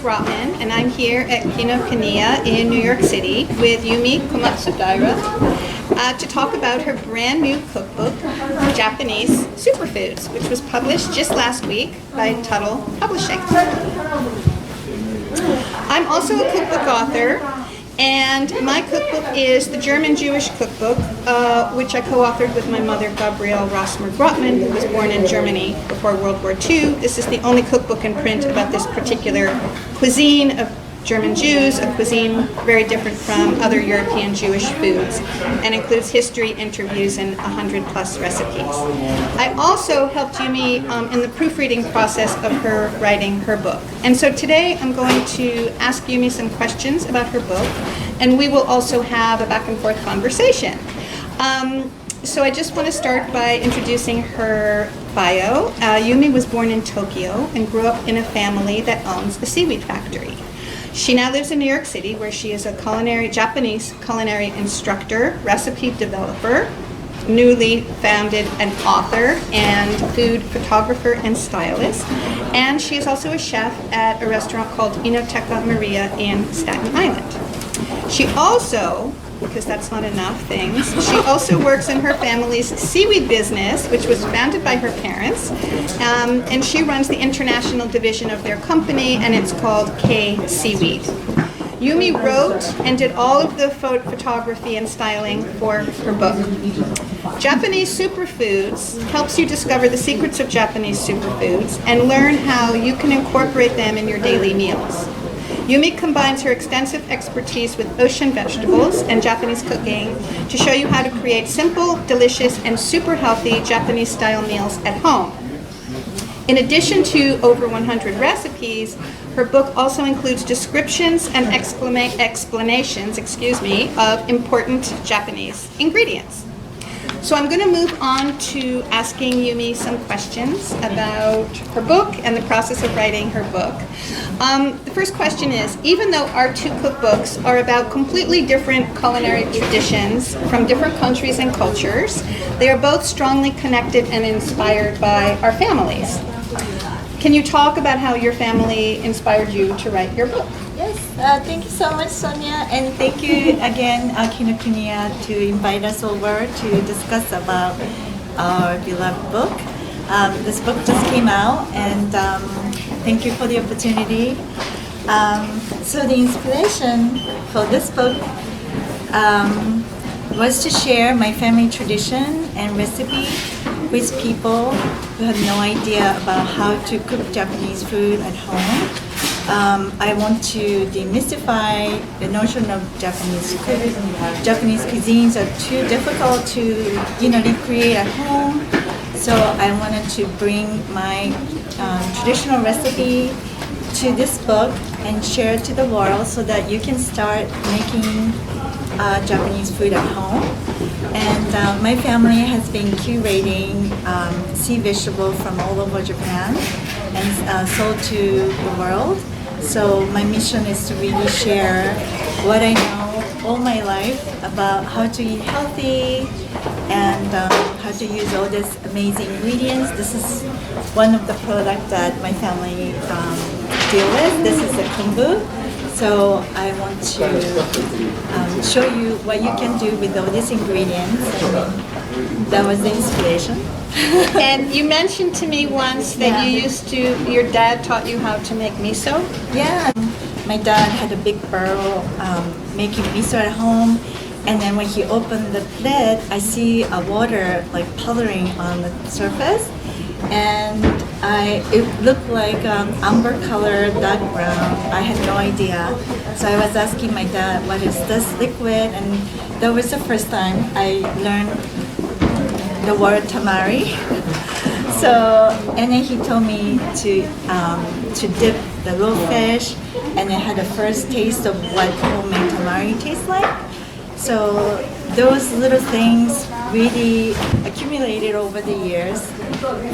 Gropman, and I'm here at Kinokuniya in New York City with Yumi Komatsudaira to talk about her brand new cookbook, Japanese Superfoods, which was published just last week by Tuttle Publishing. I'm also a cookbook author, and my cookbook is the German-Jewish Cookbook, which I co-authored with my mother, Gabrielle Rossmer Gropman, who was born in Germany before World War II. This is the only cookbook in print about this particular cuisine of German Jews, a cuisine very different from other European Jewish foods, and includes history, interviews, and 100+ recipes. I also helped Yumi in the proofreading process of her writing her book. And so today I'm going to ask Yumi some questions about her book, and we will also have a back and forth conversation. So I just want to start by introducing her bio. Yumi was born in Tokyo and grew up in a family that owns a seaweed factory. She now lives in New York City, where she is a Japanese culinary instructor, recipe developer, newly founded an author, and food photographer and stylist. And she is also a chef at a restaurant called Inoteca Maria in Staten Island. She also, because that's not enough things, she also works in her family's seaweed business, which was founded by her parents, and she runs the international division of their company, and it's called K Seaweed. Yumi wrote and did all of the photography and styling for her book. Japanese Superfoods helps you discover the secrets of Japanese superfoods and learn how you can incorporate them in your daily meals. Yumi combines her extensive expertise with ocean vegetables and Japanese cooking to show you how to create simple, delicious, and super healthy Japanese-style meals at home. In addition to over 100 recipes, her book also includes descriptions and explanations of important Japanese ingredients. So I'm going to move on to asking Yumi some questions about her book and the process of writing her book. The first question is, even though our two cookbooks are about completely different culinary traditions from different countries and cultures, they are both strongly connected and inspired by our families. Can you talk about how your family inspired you to write your book? Yes, thank you so much, Sonya, and thank you again, Kinokuniya, to invite us over to discuss about our beloved book. This book just came out, and thank you for the opportunity. So the inspiration for this book was to share my family tradition and recipe with people who had no idea about how to cook Japanese food at home. I want to demystify the notion of Japanese food. Japanese cuisines are too difficult to, recreate at home. So I wanted to bring my traditional recipe to this book and share it to the world so that you can start making Japanese food at home. And my family has been curating sea vegetables from all over Japan and sold to the world. So my mission is to really share what I know all my life about how to eat healthy and how to use all these amazing ingredients. This is one of the products that my family deal with. This is a kombu. So I want to show you what you can do with all these ingredients. And that was the inspiration. And you mentioned to me once that your dad taught you how to make miso? Yeah, my dad had a big barrel making miso at home, and then when he opened the lid, I see a water like puddling on the surface, and it looked like amber color, dark brown. I had no idea, so I was asking my dad, what is this liquid? And that was the first time I learned the word tamari. So, and then he told me to dip the raw fish, and I had the first taste of what homemade tamari tastes like. So those little things really accumulated over the years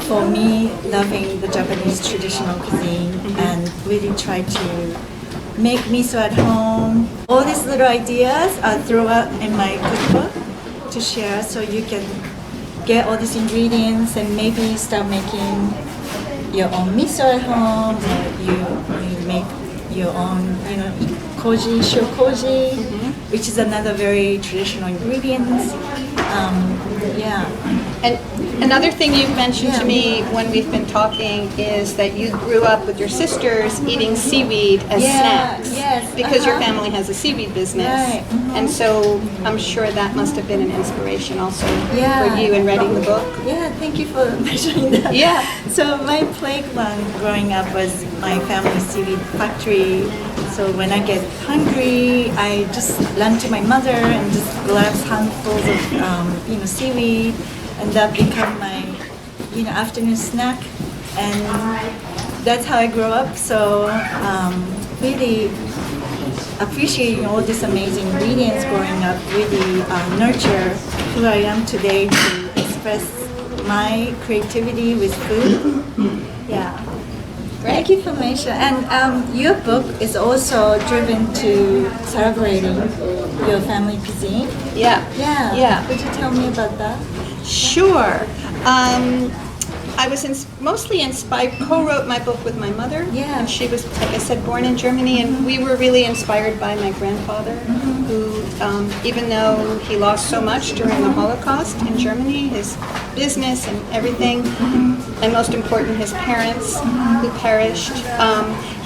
for me loving the Japanese traditional cuisine and really try to make miso at home. All these little ideas are thrown out in my cookbook to share so you can get all these ingredients and maybe start making your own miso at home, or you make your own, koji, shio-koji, which is another very traditional ingredient. Yeah. And another thing you've mentioned to me when we've been talking is that you grew up with your sisters eating seaweed as snacks. Yes. Because your family has a seaweed business. Right. And so I'm sure that must have been an inspiration also Yeah. for you in writing the book. Yeah, thank you for mentioning that. Yeah. So my playground growing up was my family's seaweed factory. So when I get hungry, I just run to my mother and just grab handfuls of seaweed, and that become my afternoon snack. And that's how I grew up. So really appreciating all these amazing ingredients growing up really nurture who I am today to express my creativity with food. Yeah. Thank you for mentioning. And your book is also driven to celebrating your family cuisine. Yeah. Yeah. Yeah. Could you tell me about that? Sure. I was mostly inspired, co-wrote my book with my mother. Yeah. And she was, like I said, born in Germany, and we were really inspired by my grandfather, who, even though he lost so much during the Holocaust in Germany, his business and everything, and most important, his parents who perished,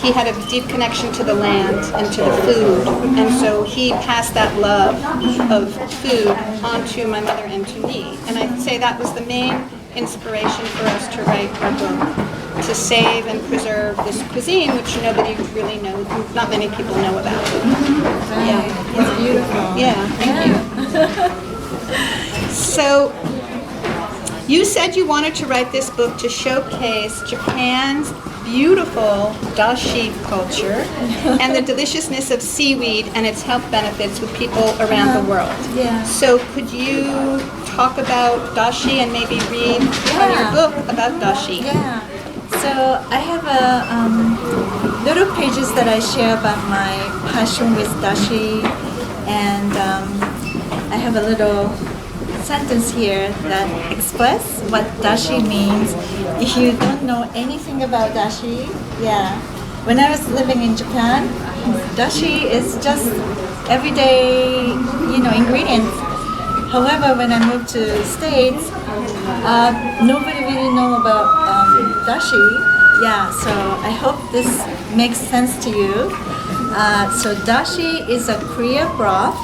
he had a deep connection to the land and to the food, and so he passed that love of food on to my mother and to me. And I'd say that was the main inspiration for us to write our book, to save and preserve this cuisine, which nobody really knows, not many people know about. Right. Yeah. It's beautiful. Yeah, thank you. So, you said you wanted to write this book to showcase Japan's beautiful Dashi culture and the deliciousness of seaweed and its health benefits with people around the world. Yeah. So could you talk about Dashi and maybe read from your book about Dashi? Yeah. So I have a little pages that I share about my passion with Dashi, and I have a little sentence here that express what Dashi means. If you don't know anything about Dashi, yeah. When I was living in Japan, Dashi is just everyday, ingredients. However, when I moved to States, nobody really know about Dashi. Yeah, so I hope this makes sense to you. So Dashi is a clear broth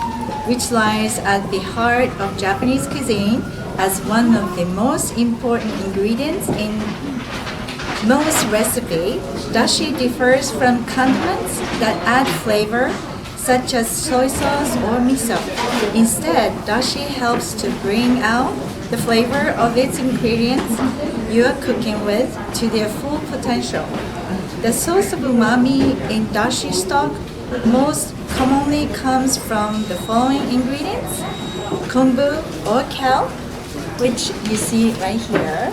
which lies at the heart of Japanese cuisine as one of the most important ingredients in most recipes. Dashi differs from condiments that add flavor, such as soy sauce or miso. Instead, Dashi helps to bring out the flavor of its ingredients you are cooking with to their full potential. The source of umami in Dashi stock most commonly comes from the following ingredients: kombu or kelp, which you see right here,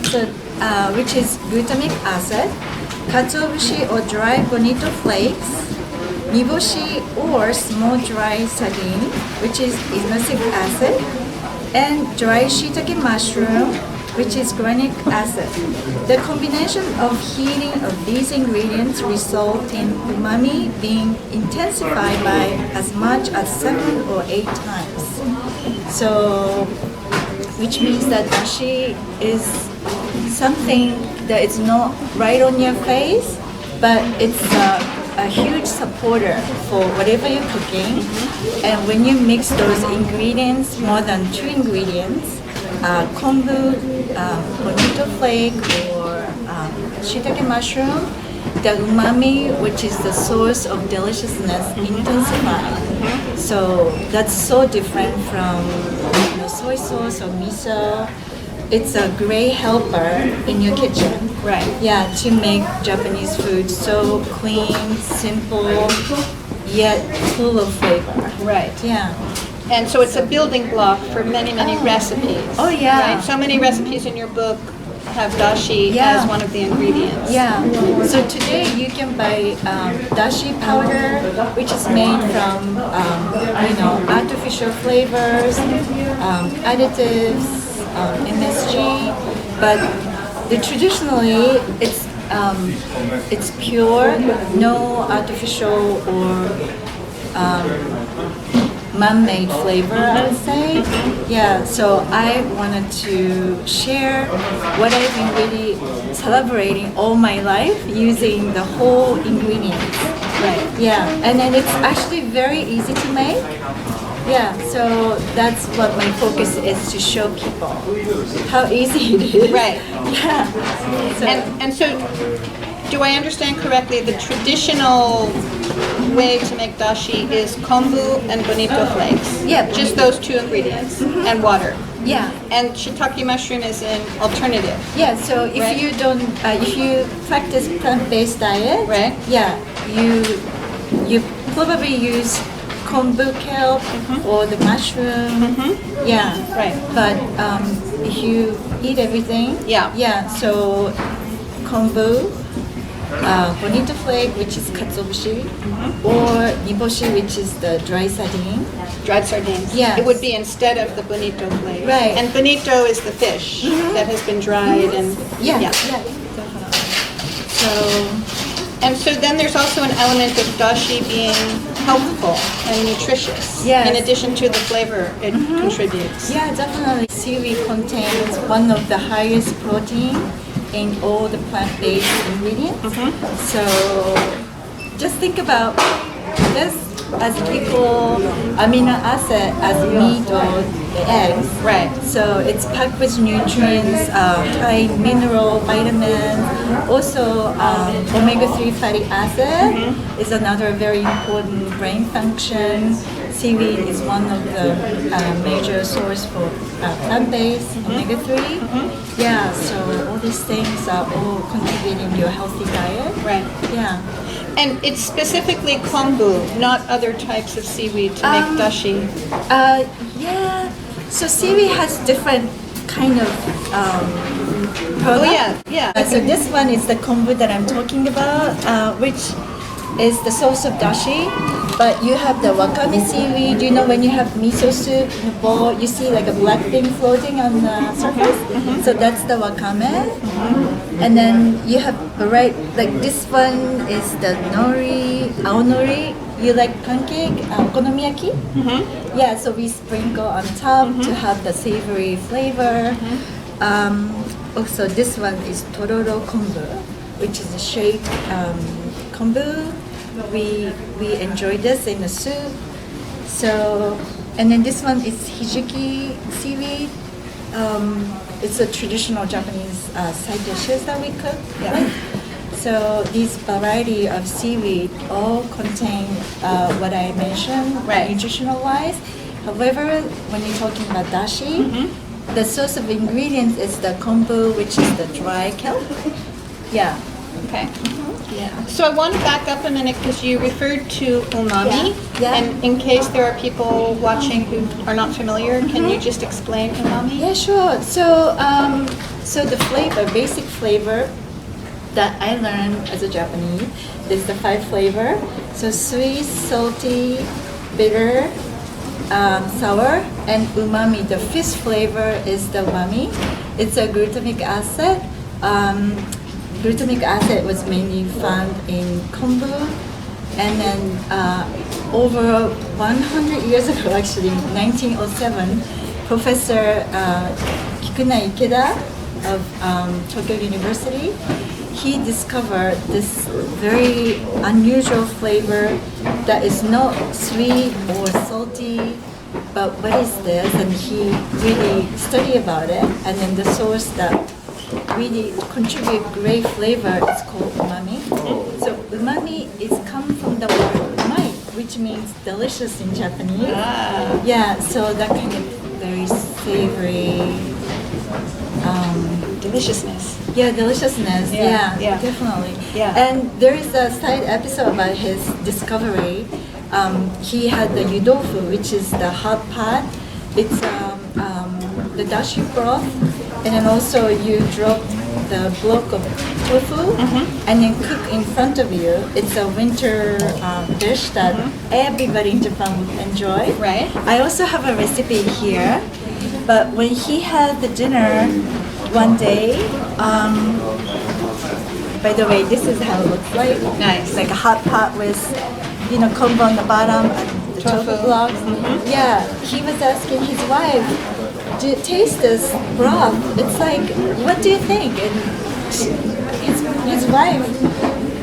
so, which is glutamic acid, katsuobushi or dry bonito flakes, niboshi or small dry sardine, which is inosmic acid, and dry shiitake mushroom, which is guanic acid. The combination of heating of these ingredients result in umami being intensified by as much as 7 or 8 times. So, which means that dashi is something that is not right on your face, but it's a huge supporter for whatever you're cooking. And when you mix those ingredients, more than 2 ingredients, kombu, bonito flake, or shiitake mushroom, the umami, which is the source of deliciousness, intensifies. So that's so different from soy sauce or miso. It's a great helper in your kitchen. Right. Yeah, to make Japanese food so clean, simple, yet full of flavor. Right. Yeah. And so it's a building block for many, many recipes. Oh, yeah. Right? So many recipes in your book have dashi Yeah. as one of the ingredients. Yeah. So today you can buy dashi powder, which is made from artificial flavors, additives, MSG. But traditionally, it's it's pure, no artificial or man-made flavor, I would say. Yeah, so I wanted to share what I've been really celebrating all my life using the whole ingredients. Right. Yeah, and then it's actually very easy to make. Yeah, so that's what my focus is, to show people how easy it is. Right. Yeah. So, And so, do I understand correctly, the traditional way to make dashi is kombu and bonito flakes? Yeah. Just those two ingredients and water. yeah. And shiitake mushroom is an alternative. Yeah, so if Right. you don't, if you practice plant-based diet, Right. yeah, you probably use kombu kelp or the mushroom, yeah, Right. But if you eat everything, Yeah. so kombu, bonito flake, which is katsuobushi, or niboshi, which is the dry sardine. Dried sardines. Yes. It would be instead of the bonito flakes. Right. And bonito is the fish that has been dried and Yeah, definitely. So. And so then there's also an element of dashi being healthful and nutritious. Yes. In addition to the flavor it contributes. Yeah, definitely. Seaweed contains one of the highest protein in all the plant-based ingredients. So just think about this as equal amino acid as meat or the eggs. Right. So it's packed with nutrients, high mineral, vitamins. Also, omega-3 fatty acid is another very important brain function. Seaweed is one of the major source for plant-based omega-3. Yeah, so all these things are all contributing to a healthy diet. Right. Yeah. And it's specifically kombu, not other types of seaweed to make dashi. Yeah. So seaweed has different kind of product. yeah. So this one is the kombu that I'm talking about, which is the source of dashi. But you have the wakame seaweed. You know, when you have miso soup in a bowl, you see like a black thing floating on the surface. So that's the wakame. And then you have like this one is the nori, aonori. You like pancake, okonomiyaki? Yeah, so we sprinkle on top to have the savory flavor. Also, this one is tororo kombu, which is a shaped kombu. We enjoy this in the soup. So, and then this one is hijiki seaweed. It's a traditional Japanese side dishes that we cook. Yeah. So these variety of seaweed all contain what I mentioned, Right. nutritional wise. However, when you're talking about dashi, the source of ingredients is the kombu, which is the dry kelp. Yeah. Okay. Yeah. So I want to back up a minute because you referred to umami. Yeah. And in case there are people watching who are not familiar, can you just explain umami? Yeah, sure. So, so the flavor, basic flavor that I learned as a Japanese is the 5 flavor. So sweet, salty, bitter, sour, and umami. The 5th flavor is the umami. It's a glutamic acid. Glutamic acid was mainly found in kombu, and then over 100 years ago, actually, 1907, Professor Ikeda of Tokyo University, he discovered this very unusual flavor that is not sweet or salty, but what is this? And he really studied about it, and then the source that really contribute great flavor is called umami. So umami is come from the word umai, which means delicious in Japanese. Yeah, so that kind of very savory. Deliciousness. Yeah, deliciousness. Yeah, Yeah, yeah. definitely. Yeah. And there is a side episode about his discovery. He had the yudofu, which is the hot pot. It's the dashi broth, and then also you drop the block of tofu and then cook in front of you. It's a winter dish that everybody in Japan would enjoy. Right. I also have a recipe here, but when he had the dinner one day, By the way, this is how it looks like. Nice. Like a hot pot with, kombu on the bottom and the tofu blocks. Yeah, he was asking his wife, "Do you taste this broth?" It's like, what do you think? And his wife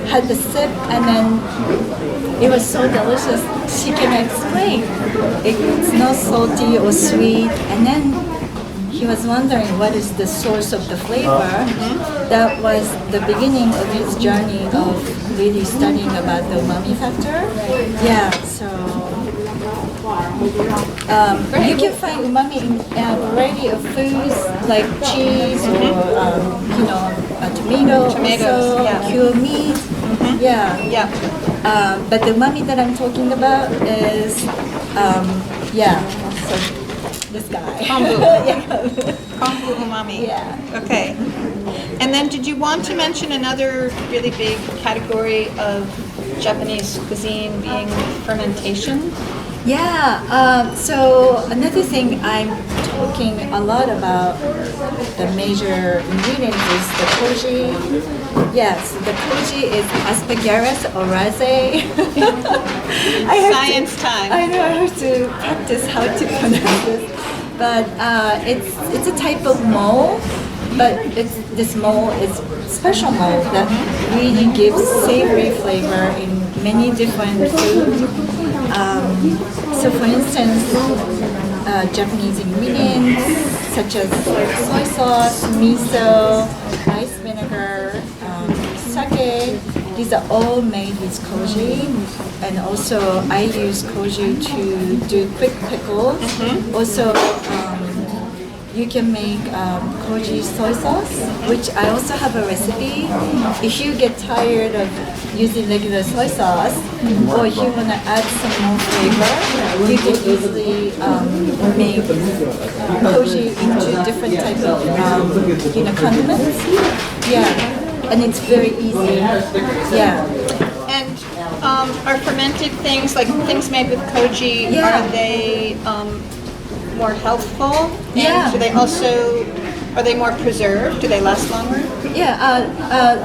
had the sip, and then it was so delicious. She can explain. It's not salty or sweet, and then he was wondering what is the source of the flavor. That was the beginning of his journey of really studying about the umami factor. Yeah, so you can find umami in a variety of foods like cheese or tomatoes, yeah. cured meat. Yeah. Yeah. But the umami that I'm talking about is, so this guy. Kombu. Yeah. Kombu umami. Yeah. Okay. And then did you want to mention another really big category of Japanese cuisine being fermentation? Yeah, so another thing I'm talking a lot about, the major ingredients is the koji. Yes, the koji is Aspergillus oryzae. Science time. I know I have to practice how to pronounce this, but it's a type of mole. But this mole is special mole that really gives savory flavor in many different foods. So for instance, Japanese ingredients such as soy sauce, miso, rice vinegar, sake, these are all made with koji. And also I use koji to do quick pickles. Also, you can make koji soy sauce, which I also have a recipe. If you get tired of using regular soy sauce, or if you want to add some more flavor, you can easily make koji into different types of condiments. Yeah, and it's very easy. Yeah. And are fermented things, like things made with koji, Yeah. are they more healthful? Yeah. And do they also, are they more preserved? Do they last longer? Yeah,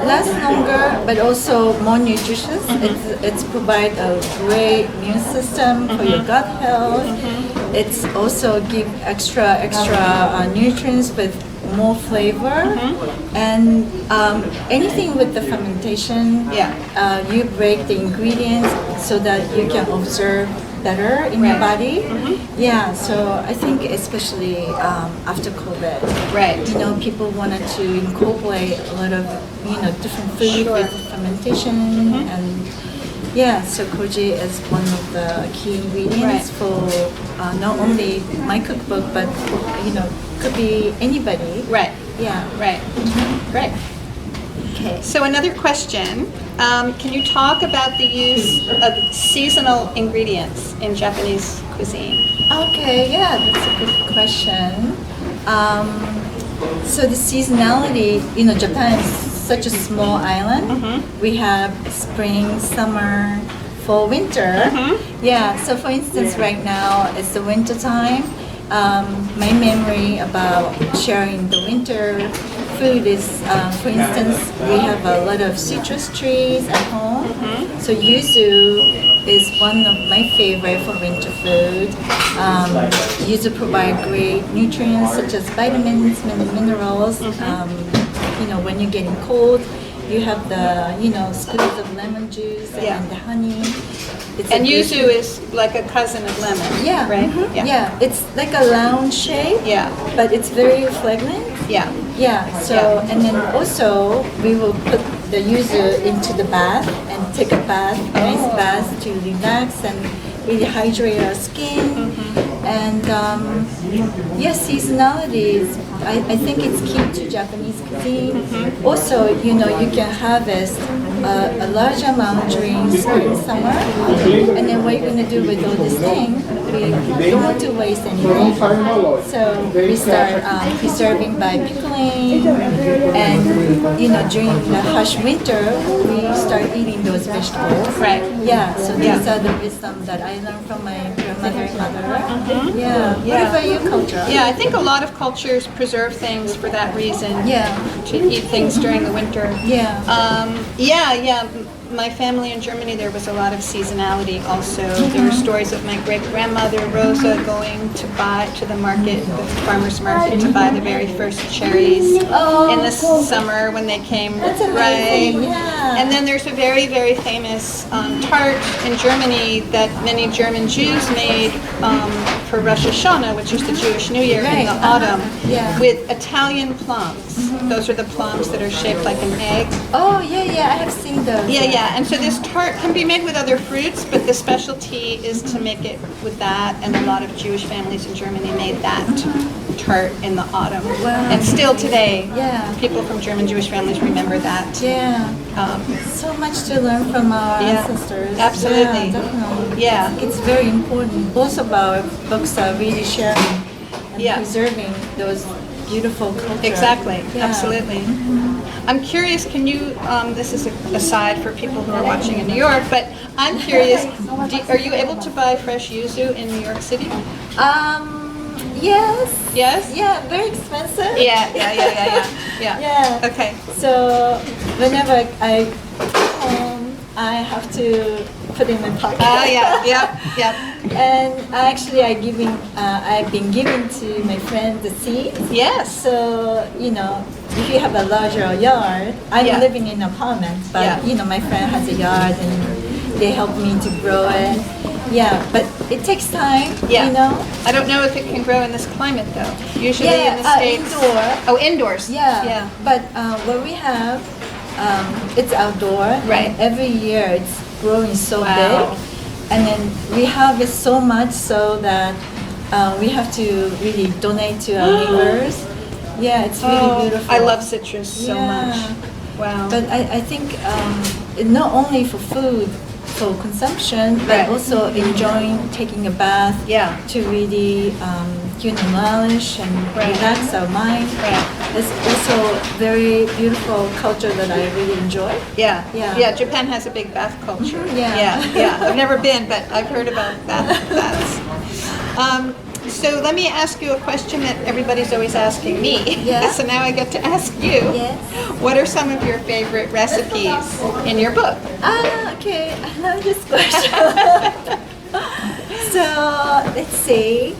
lasts longer, but also more nutritious. It's provide a great immune system for your gut health. It's also give extra nutrients with more flavor. And anything with the fermentation, you break the ingredients so that you can observe better in your body. Yeah, so I think especially after COVID, Right. People wanted to incorporate a lot of different food with fermentation, and so koji is one of the key ingredients for not only my cookbook, but could be anybody. Right. Yeah. Right. Great. Okay. So another question, can you talk about the use of seasonal ingredients in Japanese cuisine? Okay, yeah, that's a good question. So the seasonality, Japan is such a small island. We have spring, summer, fall, winter. Yeah, so for instance, right now it's the winter time. My memory about sharing the winter food is, for instance, we have a lot of citrus trees at home. So yuzu is one of my favorite for winter food. Yuzu provide great nutrients such as vitamins, minerals. When you're getting cold, you have the squeeze of lemon juice and the honey. And yuzu is like a cousin of lemon, Yeah, right? Yeah, it's like a round shape. Yeah. But it's very fragrant. Yeah. Yeah. So and then also we will put the yuzu into the bath and take a bath, nice bath to relax and really hydrate our skin. And seasonality is, I think it's key to Japanese cuisine. Also, you can harvest a large amount during spring, summer, and then what you're going to do with all this thing, we don't want to waste anything. So we start preserving by pickling, and during the harsh winter, we start eating those vegetables. Right. Yeah, so these are the wisdom that I learned from my grandmother and mother. Yeah. What about your culture? Yeah, I think a lot of cultures preserve things for that reason. Yeah. To eat things during the winter. Yeah. Yeah. My family in Germany, there was a lot of seasonality also. There were stories of my great-grandmother Rosa going to buy to the market, the farmer's market, to buy the very first cherries in the summer when they came. That's amazing. Yeah. And then there's a very, very famous tart in Germany that many German Jews made for Rosh Hashanah, which is the Jewish New Year in the autumn, with Italian plums. Those are the plums that are shaped like an egg. Oh, yeah, I have seen those. Yeah. And so this tart can be made with other fruits, but the specialty is to make it with that. And a lot of Jewish families in Germany made that tart in the autumn. Wow. And still today, Yeah. people from German-Jewish families remember that. Yeah. So much to learn from our ancestors. Absolutely. Yeah, definitely. Yeah. I think it's very important. Both of our books are really sharing and preserving those beautiful culture. Exactly. Yeah. Absolutely. I'm curious, can you, this is aside for people who are watching in New York, but I'm curious, are you able to buy fresh yuzu in New York City? Yes. Yes? Yeah, very expensive. Yeah. Yeah. Okay. So whenever I come home, I have to put in my pocket. Yeah. And actually, I've been giving to my friend the seeds. Yes. So if you have a larger yard, I'm living in an apartment, but my friend has a yard and they help me to grow it. Yeah, but it takes time. I don't know if it can grow in this climate though. Usually in the States. Indoor. Oh, indoors. Yeah. But what we have, it's outdoor. Right. And every year it's growing so Wow. big. And then we harvest so much so that we have to really donate to our neighbors. Yeah, it's really beautiful. I love citrus so much. Wow. But I think not only for food, for consumption, but also enjoying taking a bath to really nourish and relax our mind. It's also very beautiful culture that I really enjoy. Yeah. Japan has a big bath culture. Yeah. I've never been, but I've heard about baths. So let me ask you a question that everybody's always asking me. Yeah. So now I get to ask you. Yes. What are some of your favorite recipes in your book? Okay. I love this question. So let's see.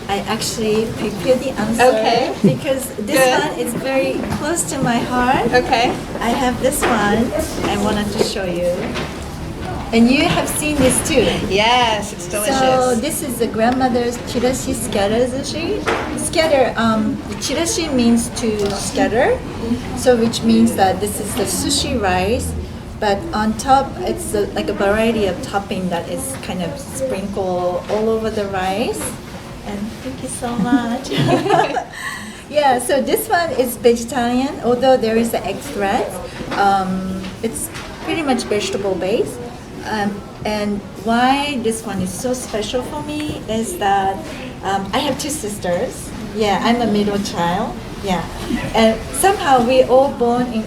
I actually prepared the answer because this one is very close to my heart. Okay. I have this one I wanted to show you. And you have seen this too. Yes, it's delicious. So this is the grandmother's chirashi scatter sushi. Scatter, chirashi means to scatter. So which means that this is the sushi rice, but on top it's like a variety of topping that is kind of sprinkled all over the rice. And thank you so much. Yeah, so this one is vegetarian, although there is an egg thread. It's pretty much vegetable based. And why this one is so special for me is that I have two sisters. Yeah, I'm a middle child. Yeah, and somehow we all born in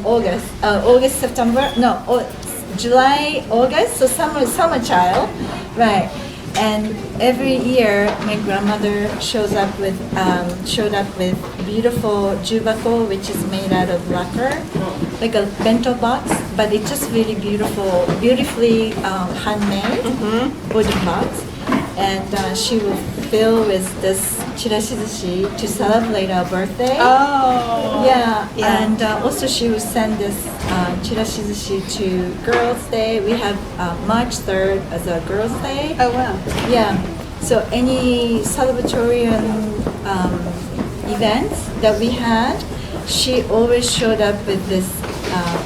July, August. So summer child, right? And every year, my grandmother showed up with beautiful jubako, which is made out of lacquer, like a bento box, but it's just really beautifully handmade wooden box. And she will fill with this chirashi sushi to celebrate our birthday. Oh. Yeah. And also she will send this chirashi sushi to Girls' Day. We have March 3rd as a Girls' Day. Oh, wow. Yeah. So any celebratory events that we had, she always showed up with this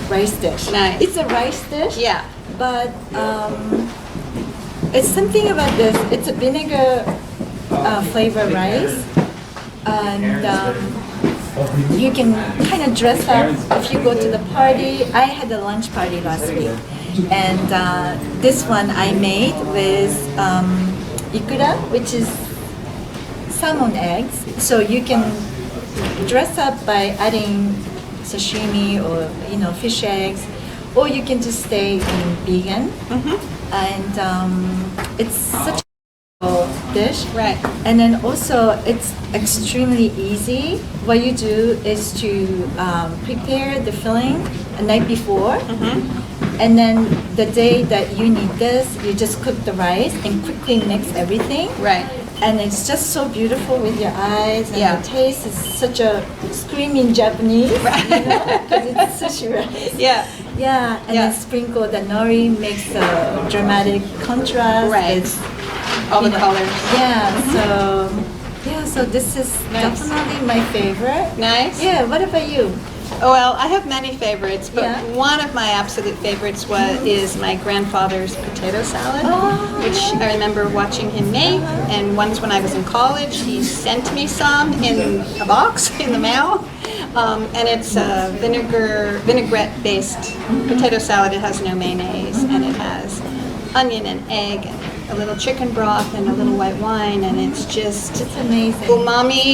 rice dish. Nice. It's a rice dish. Yeah. But it's something about this. It's a vinegar flavored rice, and you can kind of dress up if you go to the party. I had a lunch party last week, and this one I made with ikura, which is salmon eggs. So you can dress up by adding sashimi or fish eggs, or you can just stay in vegan. And it's such a dish. Right. And then also it's extremely easy. What you do is to prepare the filling a night before. And then the day that you need this, you just cook the rice and quickly mix everything. Right. And it's just so beautiful with your eyes, and Yeah. the taste is such a screaming Japanese, Right. you know, because it's sushi rice. Yeah. Yeah, and Yeah. then sprinkle the nori, makes a dramatic contrast. Right. It's, All the you know, colors. Yeah, so this is Nice. definitely my favorite. Nice. Yeah, what about you? Well, I have many favorites, but Yeah. one of my absolute favorites is my grandfather's potato salad, Oh, which I remember watching him make. And once when I was in college, he sent me some in a box in the mail. And it's a vinaigrette-based potato salad. It has no mayonnaise, and it has onion and egg and a little chicken broth and a little white wine, and it's just It's amazing. umami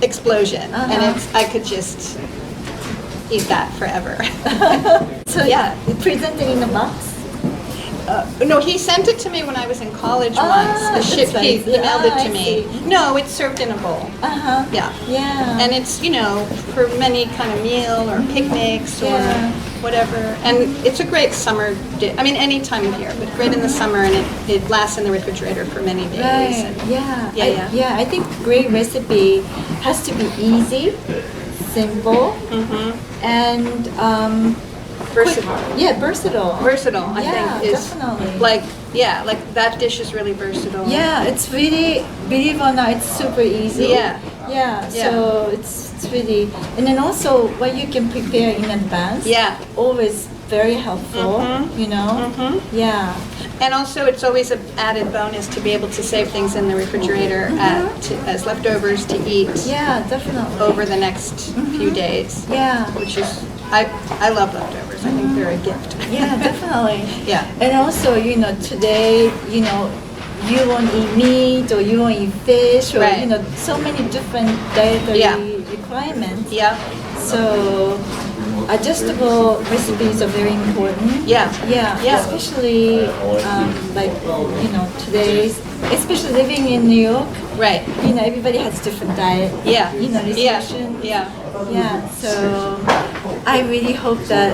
explosion. And Uh-huh. I could just eat that forever. So Yeah. you present it in a box? No, he sent it to me when I was in college Ah, once. that's He nice. mailed it Ah, to I me. see. No, it's served in a bowl. Uh-huh. Yeah. Yeah. And it's, for many kind of meal or picnics or Yeah. whatever. And it's a great summer dish. I mean, any time of year, but great in the summer, and it lasts in the refrigerator for many days. Right. And- Yeah. Yeah. I think great recipe has to be easy, simple, and Versatile. versatile. Versatile, I Yeah, think, is definitely. like that dish is really versatile. Yeah, it's really, believe it or not, it's super easy. Yeah. Yeah. Yeah. So it's really, and then also what you can prepare in advance. Yeah. Always very helpful. You know. Yeah. And also, it's always an added bonus to be able to save things in the refrigerator as leftovers to eat Yeah, definitely. over the next few days. Yeah. Which is, I love leftovers. I think they're a gift. Yeah, definitely. Yeah. And also, today, you won't eat meat or you won't eat fish or, Right. so many different dietary Yeah. requirements. Yeah. So adjustable recipes are very important. Yeah. Yeah. Yeah. Especially today's, especially living in New York, Right. everybody has different diet. Yeah. Yeah. Restrictions. Yeah. Yeah, so I really hope that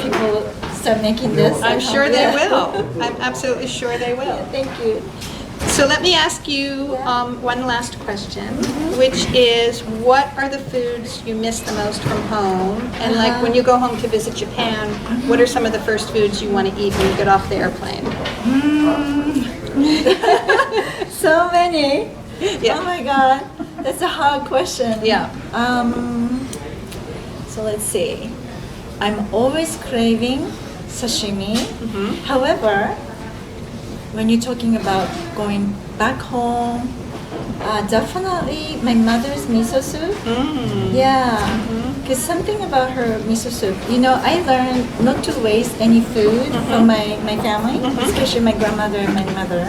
people start making this. I'm at sure home. they Yeah. will. I'm absolutely sure they will. Thank you. So let me ask you one last question, which is, what are the foods you miss the most from home? And like when you go home to visit Japan, what are some of the first foods you want to eat when you get off the airplane? So many. Yeah. Oh my God, that's a hard question. Yeah. So let's see. I'm always craving sashimi. However, when you're talking about going back home, definitely my mother's miso soup. Yeah, because something about her miso soup. I learned not to waste any food from my family, especially my grandmother and my mother.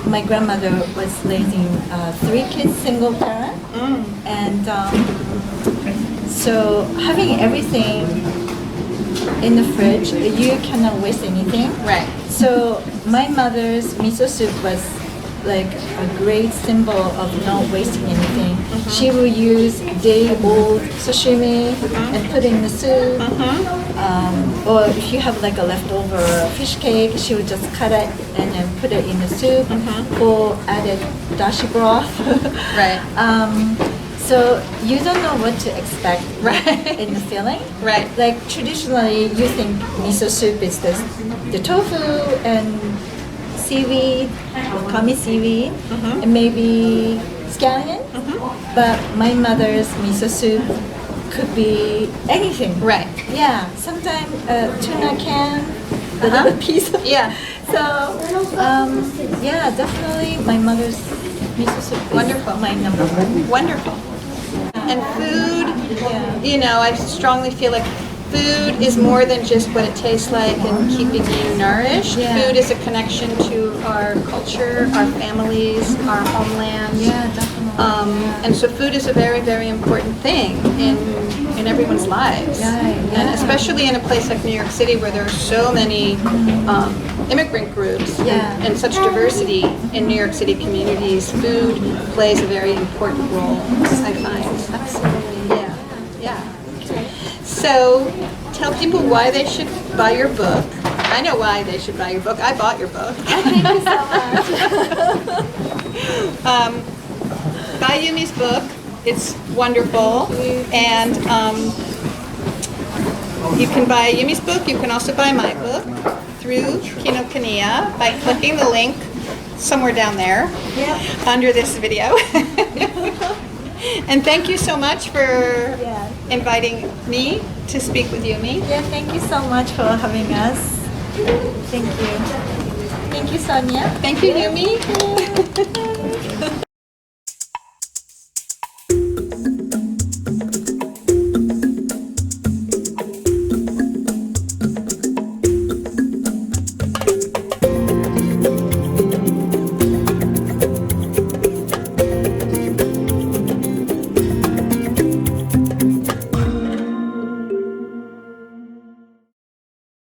My grandmother was raising 3 kids, single parent, and so having everything in the fridge, you cannot waste anything. Right. So my mother's miso soup was like a great symbol of not wasting anything. She will use day-old sashimi and put it in the soup. Or if you have like a leftover fish cake, she would just cut it and then put it in the soup or added dashi broth. Right. So you don't know what to expect Right. in the filling. Right. Like traditionally, you think miso soup is the tofu and seaweed, kami seaweed, and maybe scallion. But my mother's miso soup could be anything. Right. Yeah, sometimes a tuna can, the little piece of Yeah. So, yeah, definitely my mother's miso soup is Wonderful. my number one. Wonderful. And food, Yeah. I strongly feel like food is more than just what it tastes like and keeping you nourished. Yeah. Food is a connection to our culture, our families, our homeland. Yeah, definitely. And so food is a very, very important thing in everyone's lives. And especially in a place like New York City where there are so many immigrant groups and such diversity in New York City communities, food plays a very important role, I find. Absolutely. Yeah. So tell people why they should buy your book. I know why they should buy your book. I bought your book. Thank you so much. Buy Yumi's book. It's wonderful. And you can buy Yumi's book. You can also buy my book through Kinokuniya by clicking the link somewhere down there under this video. And thank you so much for inviting me to speak with Yumi. Yeah, thank you so much for having us. Thank you. Thank you, Sonya. Thank you, Yumi.